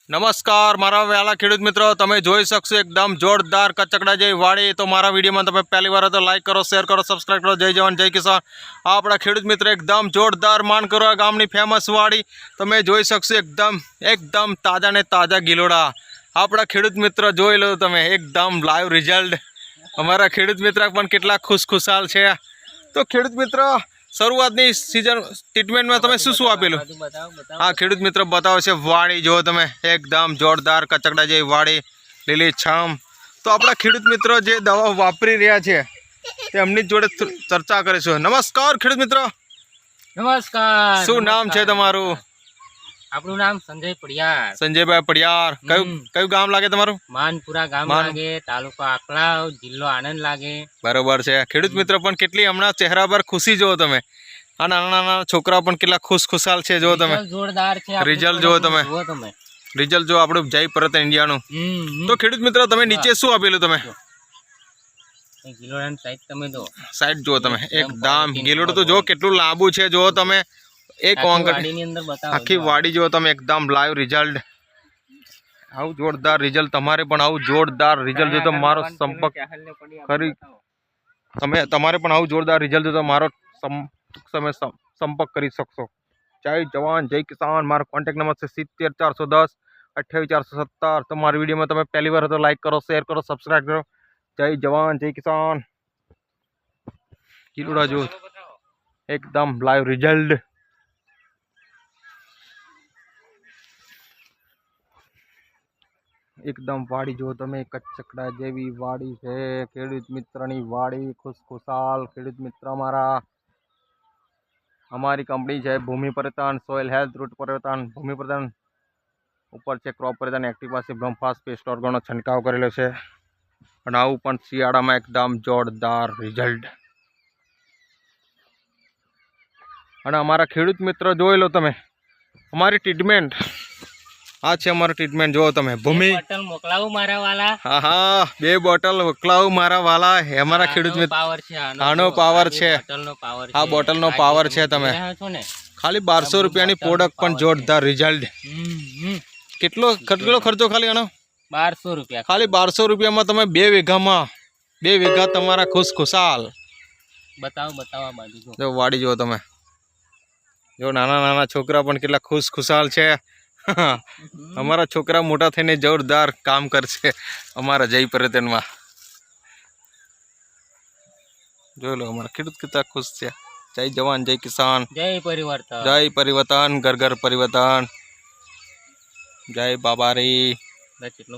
નમસ્કાર મારા વહેલા ખેડૂત મિત્રો, તમે જોઈ શકશો એકદમ જોરદાર કચકડા જેવી વાડી। તો મારા વિડીયોમાં તમે પહેલી વાર તો લાઈક કરો, શેર કરો, સબસ્ક્રાઈબ કરો। જય જવાન જય કિસાન। આપણા ખેડૂત મિત્ર એકદમ જોરદાર માનકરવા ગામની ફેમસ વાડી તમે જોઈ શકશો એકદમ તાજા ને તાજા ગિલોડા। આપણા ખેડૂત મિત્ર જોઈ લો તમે એકદમ લાઈવ રિઝલ્ટ। અમારા ખેડૂત મિત્ર પણ કેટલા ખુશખુશાલ છે। તો ખેડૂત મિત્ર શરૂઆતની સીઝન ટ્રીટમેન્ટમાં તમે શું આપેલું? હા ખેડૂત મિત્ર બતાવો છે વાડી જો તમે એકદમ જોરદાર કચકડા જેવી વાડી, લીલીછમ। તો આપણા ખેડૂત મિત્રો જે દવા વાપરી રહ્યા છે તેમની જોડે ચર્ચા કરીશું। નમસ્કાર ખેડૂત મિત્રો। નમસ્કાર। શું નામ છે તમારું? આપણું નામ સંજય પડિયાર। સંજયભાઈ પડિયાર। કયું ગામ લાગે તમારું? માનપુરા ગામ લાગે, તાલુકો આકલાવ, જિલ્લો આણંદ લાગે। બરોબર છે ખેડૂત મિત્ર, પણ કેટલી હમણાં ચહેરા પર ખુશી જો તમે। આ નાના નાના છોકરા પણ કેટલા ખુશખુશાલ છે જો તમે। જોરદાર છે રિઝલ્ટ જો તમે, રિઝલ્ટ જો આપણું જય પરત ઇન્ડિયાનું। તો ખેડૂત મિત્રો તમે નીચે શું આપેલું તમે? ગિલોડાની સાઈઝ તમે જો, સાઈડ જો તમે એકદમ ગિલોડું તો જો કેટલું લાંબુ છે જો તમે। એક વાડીની અંદર બતાવો, આખી વાડી જો તમે એકદમ લાઈવ રિઝલ્ટ। આવું જોરદાર રિઝલ્ટ તમારે પણ આવું જોરદાર રિઝલ્ટ જો તો મારો સંપર્ક કરી તમારે પણ આવું જોરદાર રિઝલ્ટ જો તો મારો તમે સંપર્ક કરી શકશો। જય જવાન જય કિસાન। મારો કોન્ટેક્ટ નંબર છે 70 410 28 417। તો મારી વિડીયોમાં તમે પહેલી વાર તો લાઈક કરો, શેર કરો, સબસ્ક્રાઈબ કરો। જય જવાન જય કિસાન। કિલોડા જો એકદમ લાઈવ રિઝલ્ટ। એકદમ વાડી જો તમે કચકડા જેવી વાડી છે ખેડૂત મિત્રની વાડી, ખુશખુશાલ ખેડૂત મિત્ર અમારી કંપની છે ભૂમિ પરિવર્તન, સોઇલ હેલ્થ, રૂટ પરિવર્તન, ભૂમિ પરિવર્તન ઉપર છે ક્રોપ પરિવર્તન, એક્ટિવ પાસે બ્રહ્મફાસ્ટ પેસ્ટ ઓર્ગનનો છંટકાવ કરેલો છે। અને આવું પણ શિયાળામાં એકદમ જોરદાર રિઝલ્ટ। અને અમારા ખેડૂત મિત્ર જોઈ લો તમે અમારી ટ્રીટમેન્ટ આ છે। અમારું ટ્રીટમેન્ટ જો તમે ભૂમિ બોટલ મોકલાવું મારા વાલા। હા હા 2 બોટલ મોકલાવું મારા વાલા। અમારા ખેડૂત મિત્ર પાવર છે, આનો પાવર છે, બોટલનો પાવર છે, આ બોટલનો પાવર છે। તમે ખાલી 1200 રૂપિયાની પ્રોડક્ટ પણ જોરદાર રિઝલ્ટ। કેટલો ખર્ચો ખાલી આનો? 1200 રૂપિયા। ખાલી 1200 રૂપિયામાં તમે 2 વીઘામાં 2 વીઘા તમારા ખુશખુશાલ। બતાવો આ બાજુ જો વાડી જો તમે, જો નાના નાના છોકરા પણ કેટલા ખુશખુશાલ છે। અમારા છોકરા મોટા થઈને જોરદાર કામ કરશે અમારા જય પરિવર્તનમાં। જોઈ લો અમારા ખેડૂત કેટલા ખુશ છે। જય જવાન જય કિસાન, જય પરિવર્તન, જય પરિવર્તન, ઘર ઘર પરિવર્તન, જય બાબારી। કેટલો